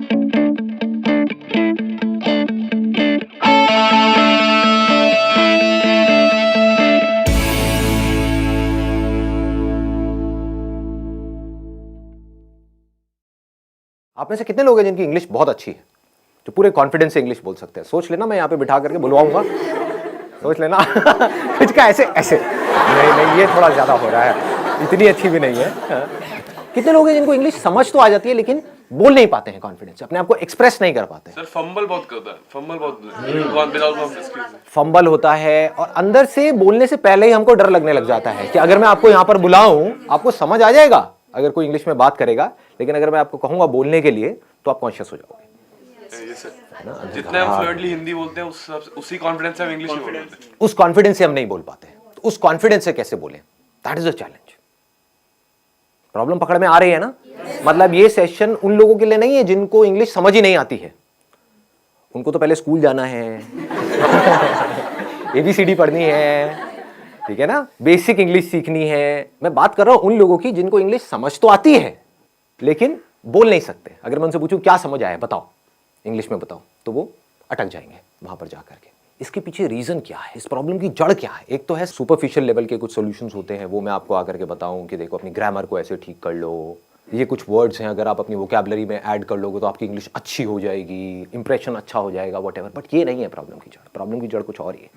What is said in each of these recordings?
आप में से कितने लोग हैं जिनकी इंग्लिश बहुत अच्छी है, जो पूरे कॉन्फिडेंस से इंग्लिश बोल सकते हैं? सोच लेना, मैं यहाँ पे बिठा करके बुलवाऊंगा, सोच लेना। कुछ का ऐसे ऐसे नहीं, ये थोड़ा ज्यादा हो रहा है, इतनी अच्छी भी नहीं है। कितने लोग हैं जिनको इंग्लिश समझ तो आ जाती है लेकिन बोल नहीं पाते हैं कॉन्फिडेंस, अपने आप को एक्सप्रेस नहीं कर पाते? सर फंबल बहुत करता है, फंबल बहुत फंबल होता है और अंदर से बोलने से पहले ही हमको डर लगने लग जाता है कि अगर मैं आपको यहाँ पर बुलाऊं आपको समझ आ जाएगा अगर कोई इंग्लिश में बात करेगा, लेकिन अगर मैं आपको कहूंगा बोलने के लिए तो आप कॉन्शियस हो जाओगे। जितना हम फ्लुएंटली हिंदी बोलते हैं उसी कॉन्फिडेंस से हम इंग्लिश में बोलते हैं। उस कॉन्फिडेंस से हम नहीं बोल पाते, तो उस कॉन्फिडेंस से कैसे बोलें? That is the challenge. Problem पकड़ में आ रही है ना? मतलब ये सेशन उन लोगों के लिए नहीं है जिनको इंग्लिश समझ ही नहीं आती है, उनको तो पहले स्कूल जाना है, एबीसीडी पढ़नी है, ठीक है ना, बेसिक इंग्लिश सीखनी है। मैं बात कर रहा हूं उन लोगों की जिनको इंग्लिश समझ तो आती है लेकिन बोल नहीं सकते। अगर मैं उनसे पूछूं क्या समझ आया बताओ, इंग्लिश में बताओ, तो वो अटक जाएंगे वहां पर जाकर के। इसके पीछे रीजन क्या है, इस प्रॉब्लम की जड़ क्या है? एक तो है सुपरफिशियल लेवल के कुछ सॉल्यूशंस होते हैं, वो मैं आपको आकर के बताऊं कि देखो अपनी ग्रामर को ऐसे ठीक कर लो, ये कुछ वर्ड्स हैं अगर आप अपनी वोकैबुलरी में ऐड कर लोगे तो आपकी इंग्लिश अच्छी हो जाएगी, इंप्रेशन अच्छा हो जाएगा, व्हाटएवर। बट ये नहीं है प्रॉब्लम की जड़। प्रॉब्लम की जड़ कुछ और ही है।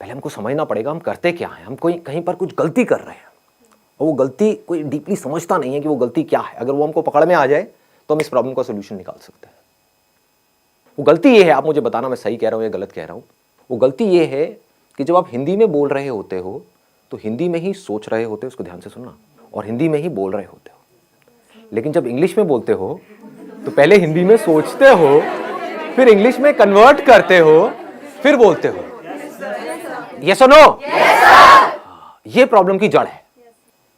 पहले हमको समझना पड़ेगा हम करते क्या है। हम कोई कहीं पर कुछ गलती कर रहे हैं और वो गलती कोई डीपली समझता नहीं है कि वो गलती क्या है। अगर वो हमको पकड़ में आ जाए तो हम इस प्रॉब्लम का सोल्यूशन निकाल सकते हैं। वो गलती ये है, आप मुझे बताना मैं सही कह रहा हूं या गलत कह रहा हूं। वो गलती ये है कि जब आप हिंदी में बोल रहे होते हो तो हिंदी में ही सोच रहे होते हो, उसको ध्यान से सुनना, और हिंदी में ही बोल रहे होते हो। लेकिन जब इंग्लिश में बोलते हो तो पहले हिंदी में सोचते हो, फिर इंग्लिश में कन्वर्ट करते हो, फिर बोलते हो। यस और नो? ये प्रॉब्लम की जड़ है।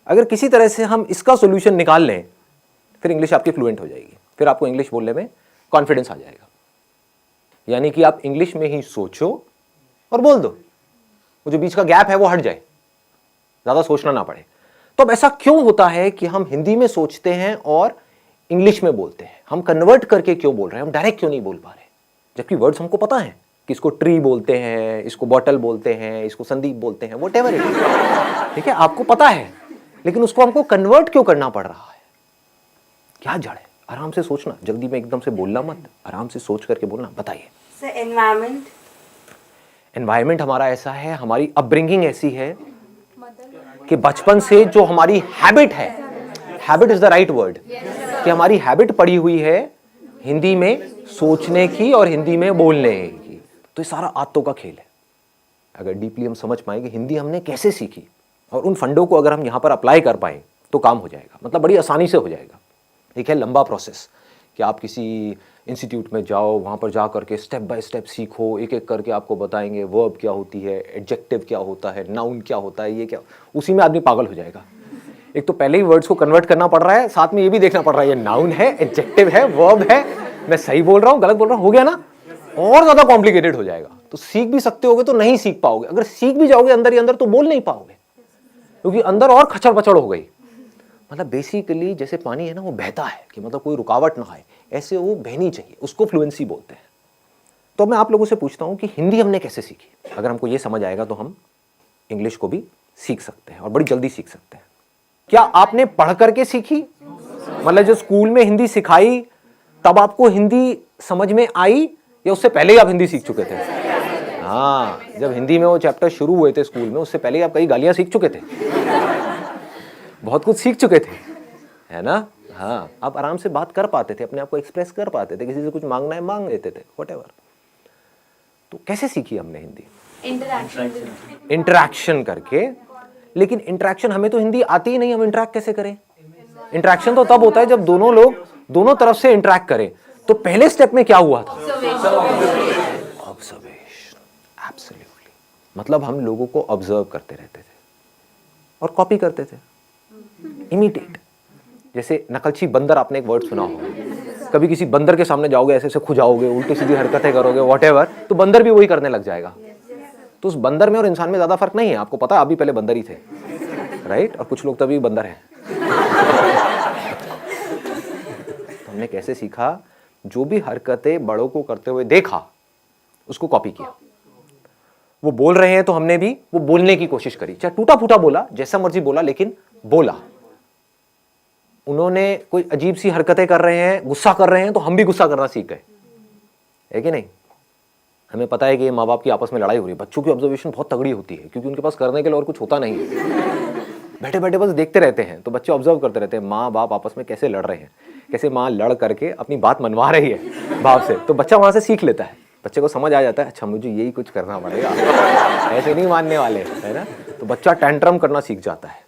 अगर किसी तरह से हम इसका सॉल्यूशन निकाल लें फिर इंग्लिश आपकी फ्लुएंट हो जाएगी, फिर आपको इंग्लिश बोलने में कॉन्फिडेंस आ जाएगा। यानी कि आप इंग्लिश में ही सोचो और बोल दो, वो जो बीच का गैप है वो हट जाए, ज्यादा सोचना ना पड़े। तो अब ऐसा क्यों होता है कि हम हिंदी में सोचते हैं और इंग्लिश में बोलते हैं? हम कन्वर्ट करके क्यों बोल रहे हैं? हम डायरेक्ट क्यों नहीं बोल पा रहे? जबकि वर्ड्स हमको पता है कि इसको ट्री बोलते हैं, इसको बॉटल बोलते हैं, इसको संदीप बोलते हैं, व्हाटएवर इट इज, ठीक है, आपको पता है, लेकिन उसको हमको कन्वर्ट क्यों करना पड़ रहा है? क्या जड़ है? आराम से सोचना, जल्दी में एकदम से बोलना मत, आराम से सोच करके बोलना। बताइए सर। एनवायरमेंट हमारा ऐसा है, हमारी अपब्रिंगिंग ऐसी है कि बचपन से जो हमारी हैबिट है, habit is the right word, कि हमारी हैबिट पड़ी हुई है हिंदी में सोचने की और हिंदी में बोलने की। तो ये सारा आदतों का खेल है। अगर डीपली हम समझ पाए कि हिंदी हमने कैसे सीखी और उन फंडों को अगर हम यहां पर अप्लाई कर पाए तो काम हो जाएगा, मतलब बड़ी आसानी से हो जाएगा। एक है लंबा प्रोसेस कि आप किसी इंस्टीट्यूट में जाओ, वहाँ पर जा करके स्टेप बाय स्टेप सीखो, एक एक करके आपको बताएंगे वर्ब क्या होती है, एडजेक्टिव क्या होता है, नाउन क्या होता है, ये क्या, उसी में आदमी पागल हो जाएगा। एक तो पहले ही वर्ड्स को कन्वर्ट करना पड़ रहा है, साथ में ये भी देखना पड़ रहा है ये नाउन है, एडजेक्टिव है, वर्ब है, मैं सही बोल रहा हूँ गलत बोल रहा हूँ, हो गया ना? और ज्यादा कॉम्प्लिकेटेड हो जाएगा। तो सीख भी सकते होगे तो नहीं सीख पाओगे, अगर सीख भी जाओगे अंदर ही अंदर तो बोल नहीं पाओगे, क्योंकि अंदर और खचड़ पचड़ हो गई। मतलब बेसिकली जैसे पानी है ना, वो बहता है कि मतलब कोई रुकावट ना आए, ऐसे वो बहनी चाहिए, उसको फ्लुएंसी बोलते हैं। तो मैं आप लोगों से पूछता हूं कि हिंदी हमने कैसे सीखी? अगर हमको ये समझ आएगा तो हम इंग्लिश को भी सीख सकते हैं और बड़ी जल्दी सीख सकते हैं। क्या आपने पढ़ करके सीखी? मतलब जो स्कूल में हिंदी सिखाई तब आपको हिंदी समझ में आई, या उससे पहले ही आप हिंदी सीख चुके थे? हाँ, जब हिंदी में वो चैप्टर शुरू हुए थे स्कूल में, उससे पहले ही आप कई गालियां सीख चुके थे, बहुत कुछ सीख चुके थे, है ना? हाँ, आप आराम से बात कर पाते थे, अपने आप को एक्सप्रेस कर पाते थे, किसी से कुछ मांगना है मांग लेते थे, व्हाटएवर। तो कैसे सीखी हमने हिंदी? इंटरैक्शन करके। लेकिन इंटरैक्शन, हमें तो हिंदी आती ही नहीं, हम इंटरैक्ट कैसे करें? इंटरैक्शन तो तब होता है जब दोनों लोग दोनों तरफ से इंटरैक्ट करें। तो पहले स्टेप में क्या हुआ था? ऑब्जर्वेशन। एब्सोल्युटली। मतलब हम लोगों को ऑब्जर्व करते रहते थे और कॉपी करते थे, इमिटेट। जैसे नकलची बंदर, आपने एक वर्ड सुना होगा, कभी किसी बंदर के सामने जाओगे, ऐसे ऐसे खुजाओगे, उल्टी सीधी हरकतें करोगे, व्हाटएवर, तो बंदर भी वही करने लग जाएगा। तो उस बंदर में और इंसान में ज्यादा फर्क नहीं है, आपको पता है, आप भी पहले बंदर ही थे, राइट? और कुछ लोग तभी बंदर हैं। तो हमने कैसे सीखा? जो भी हरकतें बड़ों को करते हुए देखा उसको कॉपी किया। वो बोल रहे हैं तो हमने भी वो बोलने की कोशिश करी, चाहे टूटा फूटा बोला, जैसा मर्जी बोला, लेकिन बोला। उन्होंने कोई अजीब सी हरकतें कर रहे हैं, गुस्सा कर रहे हैं, तो हम भी गुस्सा करना सीख गए, है कि नहीं? हमें पता है कि माँ बाप की आपस में लड़ाई हो रही है, बच्चों की ऑब्जर्वेशन बहुत तगड़ी होती है क्योंकि उनके पास करने के लिए और कुछ होता नहीं है। बैठे बैठे बस देखते रहते हैं, तो बच्चे ऑब्जर्व करते रहते हैं माँ बाप आपस में कैसे लड़ रहे हैं, कैसे माँ लड़ करके अपनी बात मनवा रही है बाप से, तो बच्चा वहां से सीख लेता है। बच्चे को समझ आ जाता है, अच्छा मुझे यही कुछ करना पड़ेगा, ऐसे नहीं मानने वाले, है ना? तो बच्चा टेंट्रम करना सीख जाता है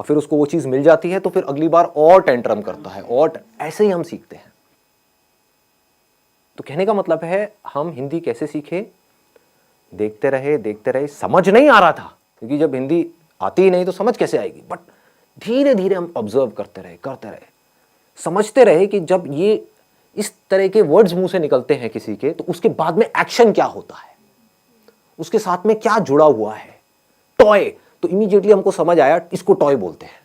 और फिर उसको वो चीज़ मिल जाती है तो फिर अगली बार और टेंट्रम करता है, और ऐसे ही हम सीखते हैं। तो कहने का मतलब है हम हिंदी कैसे सीखे? देखते रहे, समझ नहीं आ रहा था क्योंकि जब हिंदी आती ही नहीं तो समझ कैसे आएगी, बट धीरे धीरे हम ऑब्जर्व करते रहे, समझते रहे कि जब ये इस तरह के वर्ड्स मुंह से निकलते हैं किसी के, तो उसके बाद में एक्शन क्या होता है, उसके साथ में क्या जुड़ा हुआ है। टॉय, तो इमीडिएटली हमको समझ आया इसको टॉय बोलते हैं,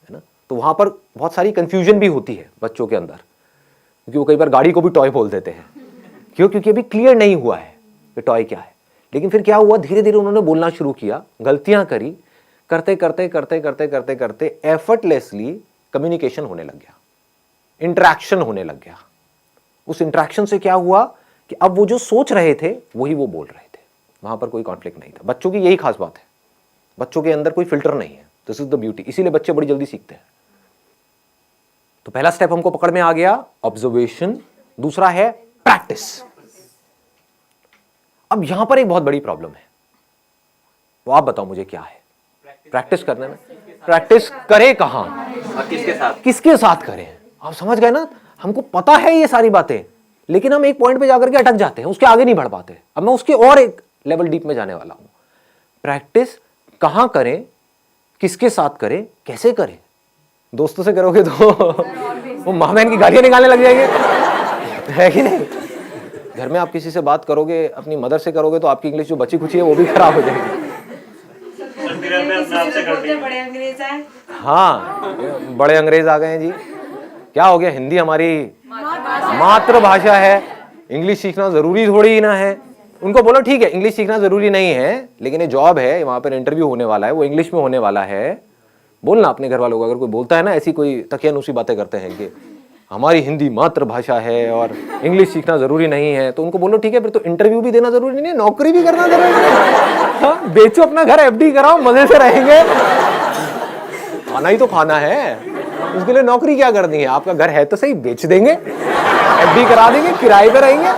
है ना? तो वहां पर बहुत सारी कंफ्यूजन भी होती है बच्चों के अंदर, क्योंकि वो कई बार गाड़ी को भी टॉय बोल देते हैं। क्यों? क्योंकि अभी क्लियर नहीं हुआ है कि टॉय क्या है। लेकिन फिर क्या हुआ, धीरे धीरे उन्होंने बोलना शुरू किया, गलतियां करी, करते एफर्टलेसली कम्युनिकेशन होने लग गया, इंटरेक्शन होने लग गया। उस इंटरेक्शन से क्या हुआ कि अब वो जो सोच रहे थे वही वो बोल रहे थे, वहां पर कोई कॉन्फ्लिक्ट नहीं था। बच्चों की यही खास बात है, बच्चों के अंदर कोई फिल्टर नहीं है, दिस इज द ब्यूटी, इसीलिए बच्चे बड़ी जल्दी सीखते हैं। तो पहला स्टेप हमको पकड़ में आ गया, ऑब्जर्वेशन। दूसरा है प्रैक्टिस। अब यहां पर एक बहुत बड़ी प्रॉब्लम है, वो आप बताओ मुझे क्या है? प्रैक्टिस करने में, प्रैक्टिस करे कहां और किसके साथ करें? आप समझ गए ना? हमको पता है ये सारी बातें, लेकिन हम एक पॉइंट पे जाकर के अटक जाते हैं, उसके आगे नहीं बढ़ पाते। अब मैं उसके और एक लेवल डीप में जाने वाला हूं। प्रैक्टिस कहां करें, किसके साथ करें, कैसे करें? दोस्तों से करोगे तो वो माँ बहन की गालियां निकालने लग जाएंगे, है कि नहीं? घर में आप किसी से बात करोगे, अपनी मदर से करोगे, तो आपकी इंग्लिश जो बची खुची है वो भी खराब हो जाएगी। बड़े अंग्रेज आए। हाँ, बड़े अंग्रेज आ गए हैं जी। क्या हो गया? हिंदी हमारी मातृभाषा है, इंग्लिश सीखना जरूरी थोड़ी ही ना है। उनको बोलो ठीक है इंग्लिश सीखना जरूरी नहीं है, लेकिन ये जॉब है, वहां पर इंटरव्यू होने वाला है, वो इंग्लिश में होने वाला है। बोलना अपने घर वालों को, अगर कोई बोलता है ना ऐसी कोई तकियानुसी बातें करते हैं कि हमारी हिंदी मातृभाषा है और इंग्लिश सीखना जरूरी नहीं है, तो उनको बोलो ठीक है फिर तो इंटरव्यू भी देना जरूरी नहीं है, नौकरी भी करना जरूरी नहीं है। हाँ, बेचो अपना घर, एफडी कराओ, मजे से रहेंगे। खाना ही तो खाना है, उसके लिए नौकरी क्या करनी है? आपका घर है तो सही, बेच देंगे, एफडी करा देंगे, किराए पे रहेंगे।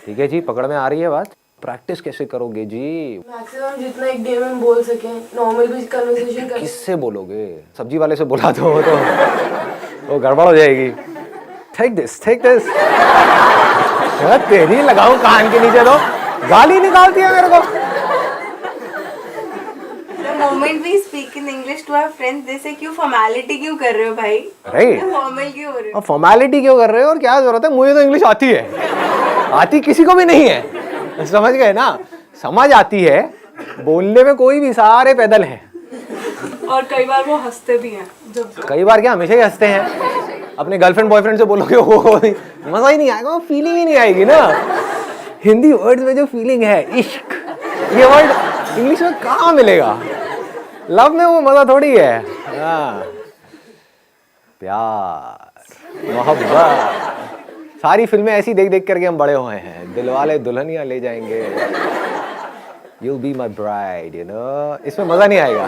ठीक है जी, पकड़ में आ रही है बात? प्रैक्टिस कैसे करोगे जी? मैक्सिमम जितना एक डे में बोल सके, नॉर्मल भी कन्वर्सेशन कर। किससे बोलोगे? सब्जी वाले से बोला तो वो गड़बड़ हो जाएगी। टेक दिस तेरी लगाऊं कान के नीचे, तो गाली निकालती है मेरे को। The moment we speak in English to our friends, they say क्यों फॉर्मेलिटी क्यों कर रहे हो भाई? राइट, फॉर्मल क्यों हो रहे हो? फॉर्मेलिटी क्यों कर रहे हो और क्या जरूरत है? मुझे तो इंग्लिश आती है, आती किसी को भी नहीं है, समझ गए ना? समझ आती है, बोलने में कोई भी, सारे पैदल हैं। और कई बार वो हंसते भी हैं। जब कई बार क्या, हमेशा ही हंसते हैं। अपने गर्लफ्रेंड बॉयफ्रेंड से बोलोगे वो मजा ही नहीं आएगा, फीलिंग ही नहीं आएगी ना। हिंदी वर्ड्स में जो फीलिंग है, इश्क, ये वर्ड इंग्लिश में कहाँ मिलेगा? लव में वो मजा थोड़ी है। हाँ, प्यार, मोहब्बत, सारी फिल्में ऐसी देख देख करके हम बड़े हुए हैं। दिलवाले दुल्हनिया ले जाएंगे, You'll be my bride, you know? इसमें मजा नहीं आएगा,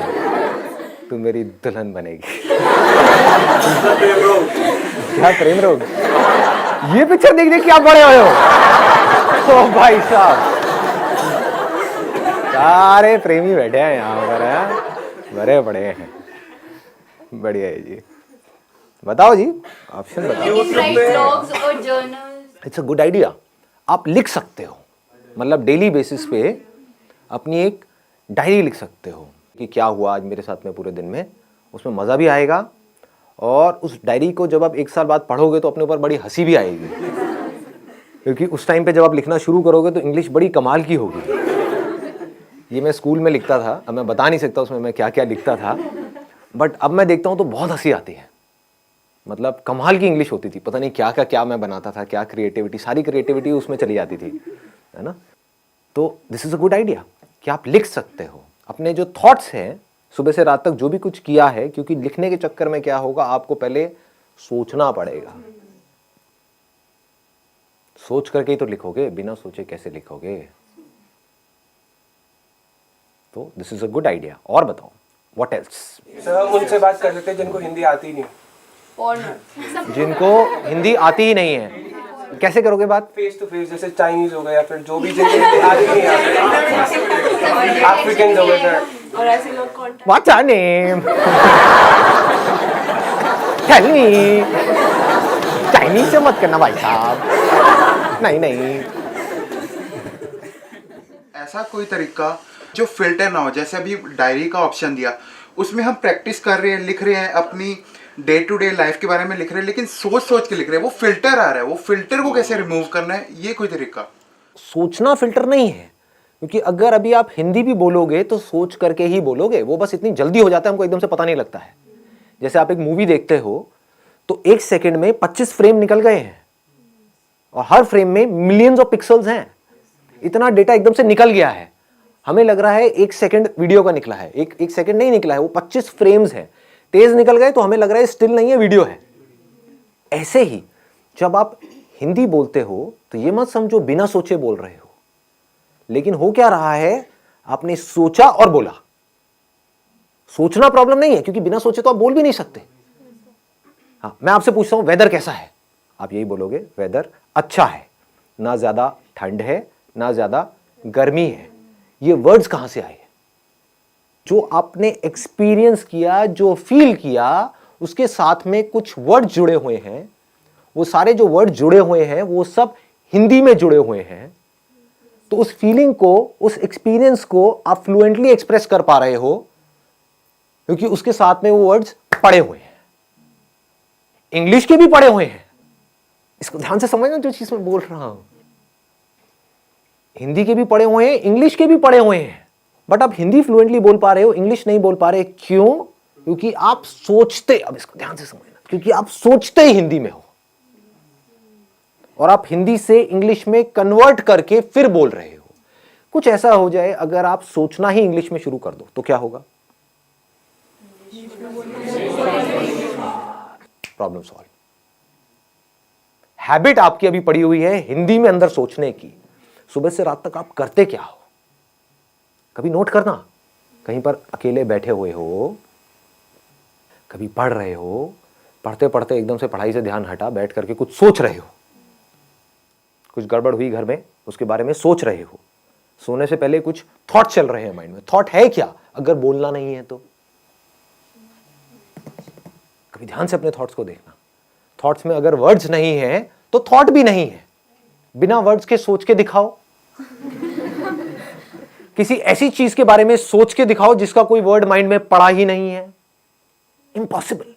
तू मेरी दुल्हन बनेगी। क्या प्रेम रोग? ये पिक्चर देख देख के आप बड़े हुए हो। ओ भाई साहब, सारे प्रेमी बैठे हैं यहाँ पर, हैं बड़े बड़े हैं। बढ़िया है जी। बताओ जी, ऑप्शन बताओ। It's a good idea. आप लिख सकते हो, मतलब डेली बेसिस पे अपनी एक डायरी लिख सकते हो कि क्या हुआ आज मेरे साथ में पूरे दिन में। उसमें मज़ा भी आएगा, और उस डायरी को जब आप एक साल बाद पढ़ोगे तो अपने ऊपर बड़ी हंसी भी आएगी, क्योंकि उस टाइम पे जब आप लिखना शुरू करोगे तो इंग्लिश बड़ी कमाल की होगी। ये मैं स्कूल में लिखता था, अब मैं बता नहीं सकता उसमें मैं क्या क्या लिखता था, बट अब मैं देखता हूँ तो बहुत हंसी आती है। मतलब कमाल की इंग्लिश होती थी, पता नहीं क्या का क्या मैं बनाता था, क्या क्रिएटिविटी, सारी क्रिएटिविटी उसमें चली जाती थी, है ना। तो this is a good idea कि आप लिख सकते हो अपने जो थॉट्स हैं, सुबह से रात तक जो भी कुछ किया है, क्योंकि लिखने के चक्कर में क्या होगा, आपको पहले सोचना पड़ेगा। सोच करके ही तो लिखोगे, बिना सोचे कैसे लिखोगे। तो this is a good idea. और बताओ व्हाट एल्स। सर हम उनसे बात कर सकते हैं जिनको हिंदी आती ही नहीं, जिनको हिंदी आती ही नहीं है, कैसे करोगे बात? फेस टू फेस, जैसे चाइनीज हो गए या फिर जो भी जिनको हिंदी आती नहीं है, अफ्रीकन हो गए सर। और ऐसे लोग contact What's your name? Tell me. Chinese से मत करना भाई साहब, नहीं नहीं। ऐसा कोई तरीका जो फिल्टर ना हो, जैसे अभी डायरी का ऑप्शन दिया, उसमें हम प्रैक्टिस कर रहे हैं, लिख रहे हैं, अपनी डे टू डे लाइफ के बारे में लिख रहे हैं, लेकिन सोच सोच के लिख रहे हैं, वो फिल्टर आ रहा है, वो फिल्टर को कैसे रिमूव करना है, ये कोई तरीका? सोचना फिल्टर नहीं है, क्योंकि अगर अभी आप हिंदी भी बोलोगे तो सोच करके ही बोलोगे, वो बस इतनी जल्दी हो जाता है, हमको एकदम से पता नहीं लगता है। जैसे आप एक मूवी देखते हो तो एक सेकंड में 25 फ्रेम निकल गए हैं, और हर फ्रेम में मिलियंस ऑफ पिक्सल्स हैं, इतना डेटा एकदम से निकल गया है। हमें लग रहा है एक सेकंड वीडियो का निकला है, एक सेकंड नहीं निकला है, वो 25 फ्रेम्स है, तेज निकल गए तो हमें लग रहा है स्टिल नहीं है, वीडियो है। ऐसे ही जब आप हिंदी बोलते हो तो ये मत समझो बिना सोचे बोल रहे हो, लेकिन हो क्या रहा है, आपने सोचा और बोला। सोचना प्रॉब्लम नहीं है, क्योंकि बिना सोचे तो आप बोल भी नहीं सकते। हाँ, मैं आपसे पूछता हूं वेदर कैसा है, आप यही बोलोगे वेदर अच्छा है, ना ज्यादा ठंड है ना ज्यादा गर्मी है। ये वर्ड्स कहां से आए? जो आपने एक्सपीरियंस किया, जो फील किया, उसके साथ में कुछ वर्ड जुड़े हुए हैं। वो सारे जो वर्ड जुड़े हुए हैं वो सब हिंदी में जुड़े हुए हैं। तो उस फीलिंग को, उस एक्सपीरियंस को आप फ्लुएंटली एक्सप्रेस कर पा रहे हो, क्योंकि उसके साथ में वो वर्ड्स पड़े हुए हैं। इंग्लिश के भी पड़े हुए हैं, इसको ध्यान से समझना जो चीज मैं बोल रहा हूं। हिंदी के भी पड़े हुए हैं, इंग्लिश के भी पड़े हुए हैं, बट आप हिंदी फ्लुएंटली बोल पा रहे हो, इंग्लिश नहीं बोल पा रहे। क्यों? क्योंकि आप सोचते, अब इसको ध्यान से समझना, क्योंकि आप सोचते ही हिंदी में हो, और आप हिंदी से इंग्लिश में कन्वर्ट करके फिर बोल रहे हो। कुछ ऐसा हो जाए, अगर आप सोचना ही इंग्लिश में शुरू कर दो तो क्या होगा? Problem solve. हैबिट आपकी अभी पड़ी हुई है हिंदी में अंदर सोचने की। सुबह से रात तक आप करते क्या हो? कभी नोट करना, कहीं पर अकेले बैठे हुए हो, कभी पढ़ रहे हो, पढ़ते पढ़ते एकदम से पढ़ाई से ध्यान हटा, बैठ करके कुछ सोच रहे हो, कुछ गड़बड़ हुई घर में, उसके बारे में सोच रहे हो, सोने से पहले कुछ थॉट चल रहे हैं माइंड में। थॉट है क्या अगर बोलना नहीं है तो? कभी ध्यान से अपने थॉट्स को देखना। थॉट्स में अगर वर्ड्स नहीं है तो थॉट भी नहीं है। बिना वर्ड्स के सोच के दिखाओ, किसी ऐसी चीज के बारे में सोच के दिखाओ जिसका कोई वर्ड माइंड में पड़ा ही नहीं है। इम्पॉसिबल।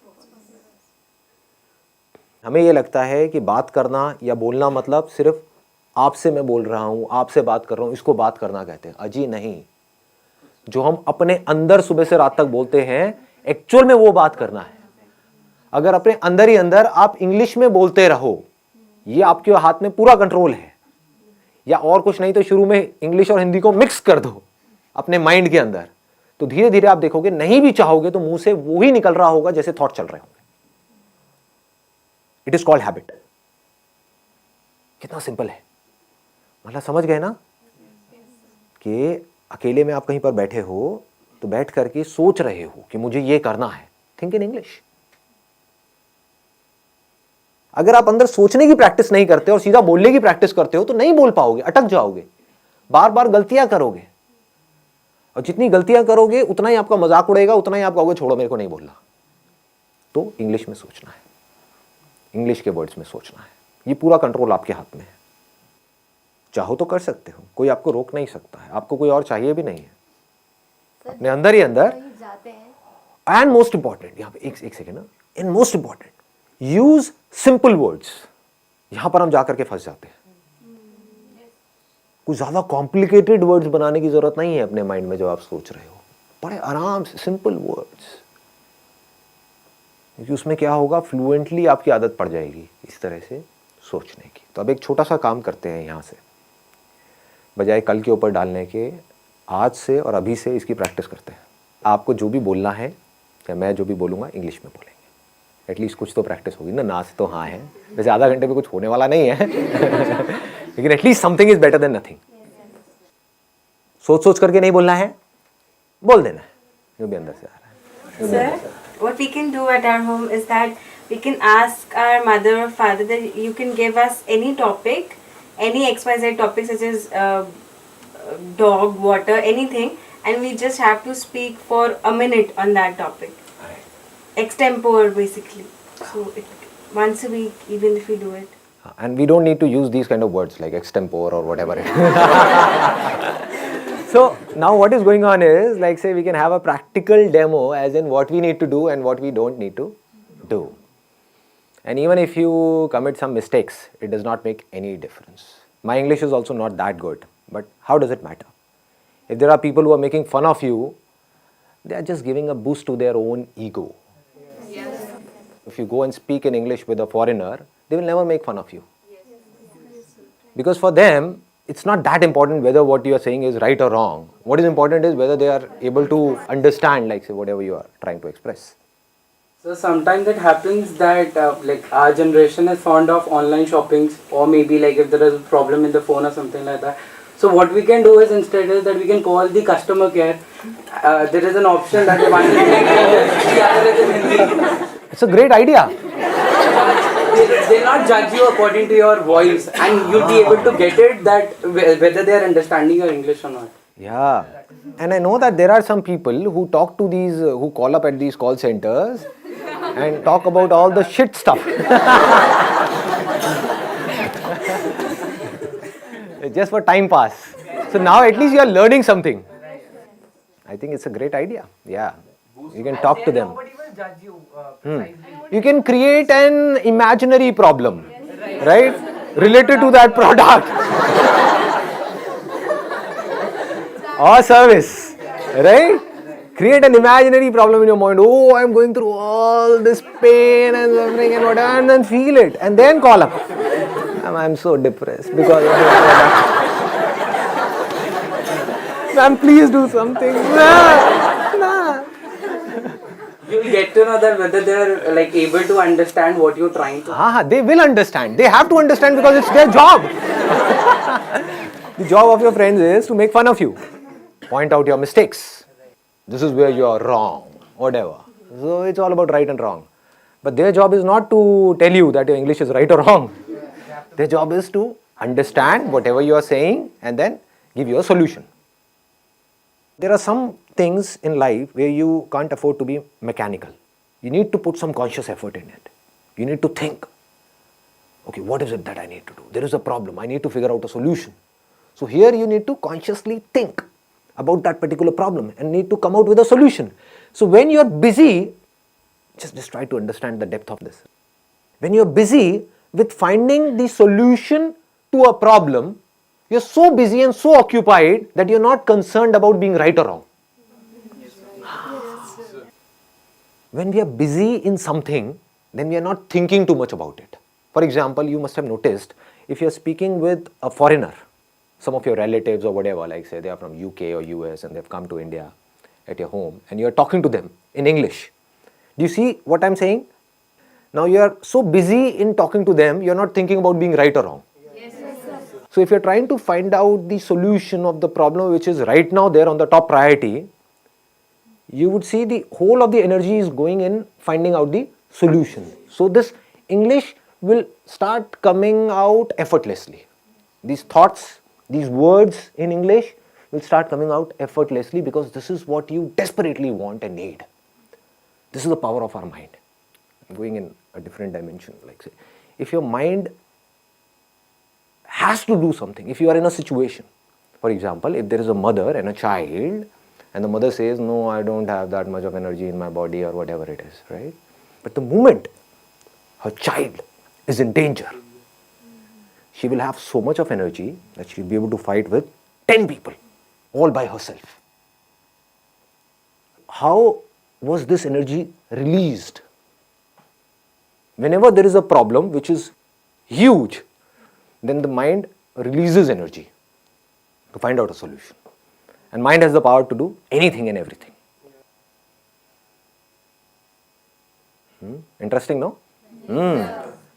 हमें यह लगता है कि बात करना या बोलना मतलब सिर्फ आपसे मैं बोल रहा हूं, आपसे बात कर रहा हूं, इसको बात करना कहते हैं। अजी नहीं, जो हम अपने अंदर सुबह से रात तक बोलते हैं, एक्चुअल में वो बात करना है। अगर अपने अंदर ही अंदर आप इंग्लिश में बोलते रहो, ये आपके हाथ में पूरा कंट्रोल है, या और कुछ नहीं तो शुरू में इंग्लिश और हिंदी को मिक्स कर दो अपने माइंड के अंदर, तो धीरे धीरे आप देखोगे, नहीं भी चाहोगे तो मुंह से वो ही निकल रहा होगा जैसे थॉट चल रहे होंगे। It is called habit. कितना सिंपल है, मतलब समझ गए ना कि अकेले में आप कहीं पर बैठे हो तो बैठ करके सोच रहे हो कि मुझे ये करना है। Think in English. अगर आप अंदर सोचने की प्रैक्टिस नहीं करते और सीधा बोलने की प्रैक्टिस करते हो तो नहीं बोल पाओगे, अटक जाओगे, बार बार गलतियां करोगे, और जितनी गलतियां करोगे उतना ही आपका मजाक उड़ेगा, उतना ही आप कहोगे छोड़ो मेरे को नहीं बोलना। तो इंग्लिश में सोचना है, इंग्लिश के वर्ड्स में सोचना है। ये पूरा कंट्रोल आपके हाथ में है। चाहो तो कर सकते हो, कोई आपको रोक नहीं सकता है, आपको कोई और चाहिए भी नहीं है, अपने अंदर ही अंदर। एंड मोस्ट इंपॉर्टेंट, यहां पे एक सेकेंड ना, in most important, use simple words. यहां पर हम जाकर के फंस जाते हैं। कुछ ज्यादा कॉम्प्लिकेटेड वर्ड्स बनाने की जरूरत नहीं है अपने माइंड में जो आप सोच रहे हो। बड़े आराम से सिंपल वर्ड्स। क्योंकि उसमें क्या होगा, फ्लुएंटली आपकी आदत पड़ जाएगी इस तरह से सोचने की। तो अब एक छोटा सा काम करते हैं यहाँ से, बजाय कल के ऊपर डालने के, आज से और अभी से इसकी प्रैक्टिस करते हैं। आपको जो भी बोलना है या मैं जो भी बोलूँगा इंग्लिश में बोलेंगे। एटलीस्ट कुछ तो प्रैक्टिस होगी ना से तो हाँ है, वैसे आधा घंटे में कुछ होने वाला नहीं है लेकिन at least something is better than nothing. सोच सोच करके नहीं बोलना है, बोल देना है जो भी अंदर से आ रहा है। Sir, what we can do at our home is that we can ask our mother or father that you can give us any topic, any XYZ topic such as dog, water, anything, and we just have to speak for a minute on that topic. Extempore basically. So once a week, even if we do it. And we don't need to use these kind of words like extempore or whatever. So now what is going on is, like say we can have a practical demo as in what we need to do and what we don't need to do. And even if you commit some mistakes, it does not make any difference. My English is also not that good, but how does it matter? If there are people who are making fun of you, they are just giving a boost to their own ego. If you go and speak in English with a foreigner, they will never make fun of you. Because for them, it's not that important whether what you are saying is right or wrong. What is important is whether they are able to understand, like say, whatever you are trying to express. So sometimes it happens that like our generation is fond of online shoppings, or maybe like if there is a problem in the phone or something like that. So what we can do is instead is that we can call the customer care. There is an option that one is in English, the other is in Hindi. It's a great idea. They'll not judge you according to your voice, and you'll be able to get it that whether they are understanding your English or not. Yeah. And I know that there are some people who talk to these, who call up at these call centers and talk about all the shit stuff. Just for time pass. So now at least you are learning something. I think it's a great idea. Yeah. You can talk to them. Nobody will judge you. You can create an imaginary problem, right? Related to that product or service, right? Create an imaginary problem in your mind. Oh, I'm going through all this pain and suffering and whatever, and then feel it, and then call up. I'm so depressed because of this product. Ma'am, please do something. Nah. You'll get to know that whether they are like able to understand what you're trying to. They will understand. They have to understand because it's their job. The job of your friends is to make fun of you, point out your mistakes. This is where you are wrong, whatever. So it's all about right and wrong. But their job is not to tell you that your English is right or wrong. Their job is to understand whatever you are saying and then give you a solution. There are some things in life where you can't afford to be mechanical. You need to put some conscious effort in it. You need to think, okay, what is it that I need to do? There is a problem. I need to figure out a solution. So here you need to consciously think about that particular problem and need to come out with a solution. So when you are busy, just try to understand the depth of this. When you are busy with finding the solution to a problem, you're so busy and so occupied that you're not concerned about being right or wrong. When we are busy in something, then we are not thinking too much about it. For example, you must have noticed, if you're speaking with a foreigner, some of your relatives or whatever, like say they are from UK or US and they've come to India at your home, and you're talking to them in English. Do you see what I'm saying? Now you are so busy in talking to them, you're not thinking about being right or wrong. So if you're trying to find out the solution of the problem which is right now there on the top priority, you would see the whole of the energy is going in finding out the solution. So this English will start coming out effortlessly. These thoughts, these words in English will start coming out effortlessly because this is what you desperately want and need. This is the power of our mind. I'm going in a different dimension. Like say, if your mind has to do something, if you are in a situation, for example, if there is a mother and a child, and the mother says, no, I don't have that much of energy in my body or whatever it is, right? But the moment her child is in danger, she will have so much of energy that she will be able to fight with 10 people, all by herself. How was this energy released? whenever there is a problem which is huge, then the mind releases energy to find out a solution. And mind has the power to do anything and everything. Interesting, no?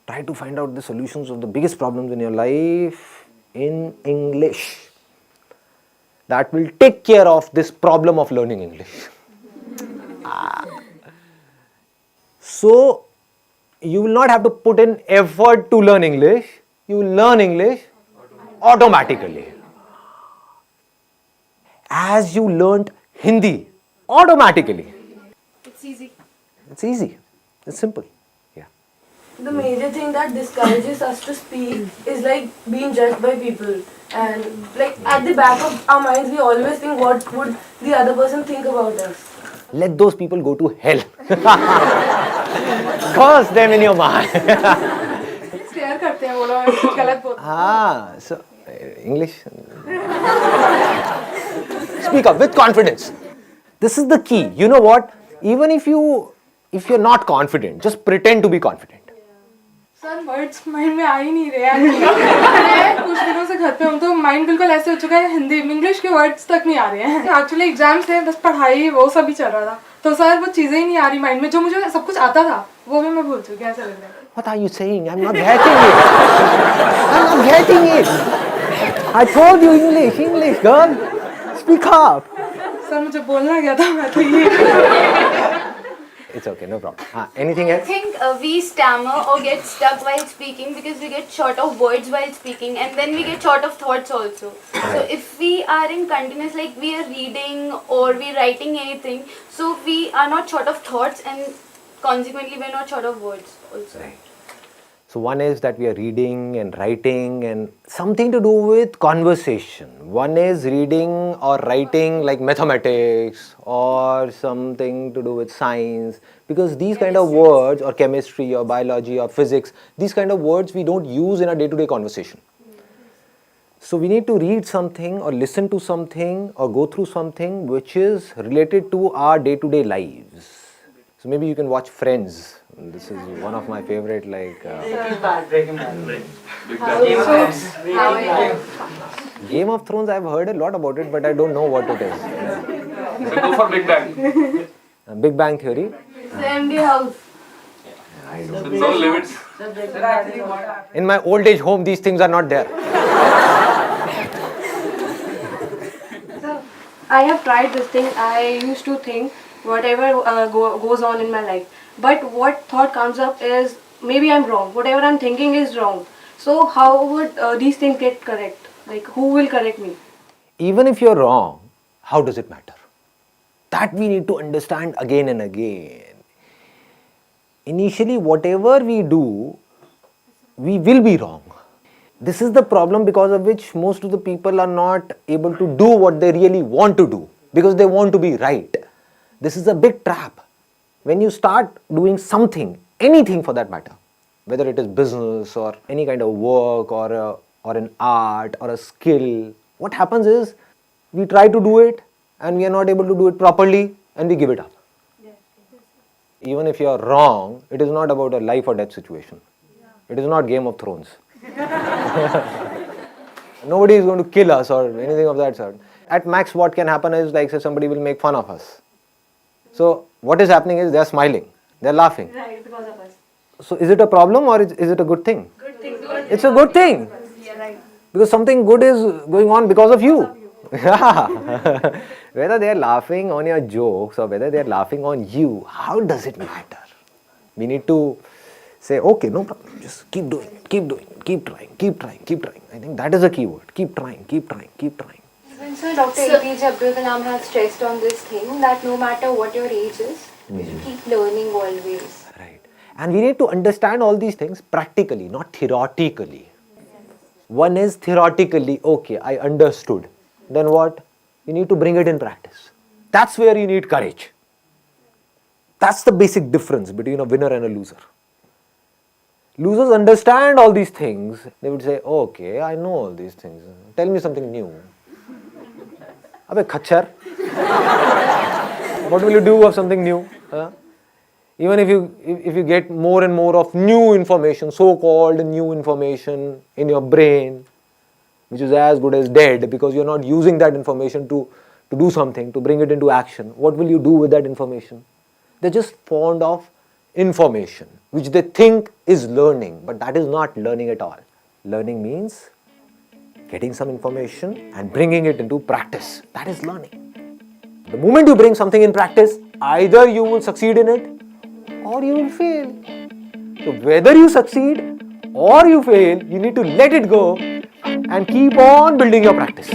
Try to find out the solutions of the biggest problems in your life in English. That will take care of this problem of learning English. So, you will not have to put in effort to learn English. You will learn English automatically. As you learnt Hindi automatically. It's easy. It's easy. It's simple. Yeah. The major thing that discourages us to speak is like being judged by people. And like at the back of our minds, we always think what would the other person think about us. Let those people go to hell. Curse them in your mind. Stare करते हैं वो लोग गलत बोलते So English. Speak up with confidence. This is the key. You know what? Even if you're not confident, just pretend to be confident. Sir words mind में आ ही नहीं रहे हैं कुछ दिनों से घर पे हूँ तो माइंड बिल्कुल ऐसे हो चुका है हिंदी इंग्लिश के वर्ड्स तक नहीं आ रहे हैं एक्चुअली एग्जाम्स थे बस पढ़ाई वो सब ही चल रहा था तो सर वो चीज़ें ही नहीं आ रही माइंड में जो मुझे सब कुछ आता था वो भी मैं भूल चुकी ऐसा लग रहा है What are you saying? I'm not getting it. I'm not getting it. I told you English, girl. Speak up. Sir मुझे बोलना क्या था मैं तो ये It's okay, no problem. Anything I else? think we stammer or get stuck while speaking because we get short of words while speaking and then we get short of thoughts also. So if we are in continuous, like we are reading or we writing anything, so we are not short of thoughts and consequently we are not short of words also. Right. So one is that we are reading and writing and something to do with conversation. One is reading or writing like mathematics or something to do with science, because these kind of words, or chemistry or biology or physics, these kind of words we don't use in our day-to-day conversation. So we need to read something or listen to something or go through something which is related to our day-to-day lives. So maybe you can watch Friends. This is one of my favorite, like Breaking Bad. Game of Thrones. I've heard a lot about it, but I don't know what it is. So go for Big Bang. Big Bang Theory. So MD House. No limits. In my old age home, these things are not there. So I have tried this thing. I used to think whatever goes on in my life. But what thought comes up is maybe I'm wrong. Whatever I'm thinking is wrong. So how would these things get correct? Like who will correct me? Even if you're wrong, how does it matter? That we need to understand again and again. Initially, whatever we do, we will be wrong. This is the problem because of which most of the people are not able to do what they really want to do, because they want to be right. This is a big trap. When you start doing something, anything for that matter, whether it is business or any kind of work or an art or a skill, what happens is we try to do it and we are not able to do it properly and we give it up. Even if you are wrong, it is not about a life or death situation. It is not Game of Thrones. Nobody is going to kill us or anything of that sort. At max, what can happen is, like, say, somebody will make fun of us. So what is happening is they are smiling, they are laughing. Right, because of us. So is it a problem or is it a good thing? Good thing. It's a good thing. Yeah, right. Because something good is going on because of you. Yeah. Whether they are laughing on your jokes or whether they are laughing on you, how does it matter? We need to say, okay, no problem, just keep doing it, keep doing it, keep trying, keep trying, keep trying. I think that is a key word. Keep trying, keep trying, keep trying. So Dr. APJ Abdul Kalam has stressed on this thing that no matter what your age is, you should keep learning always. Right. And we need to understand all these things practically, not theoretically. One is theoretically, okay, I understood. Then what? You need to bring it in practice. That's where you need courage. That's the basic difference between a winner and a loser. Losers understand all these things. They would say, okay, I know all these things. Tell me something new. Abhe khachar. What will you do of something new? Even if you get more and more of new information, so-called new information in your brain, which is as good as dead because you're not using that information to do something, to bring it into action, what will you do with that information? They're just fond of information, which they think is learning, but that is not learning at all. Learning means getting some information and bringing it into practice. That is learning. The moment you bring something in practice, either you will succeed in it or you will fail. So whether you succeed or you fail, you need to let it go and keep on building your practice.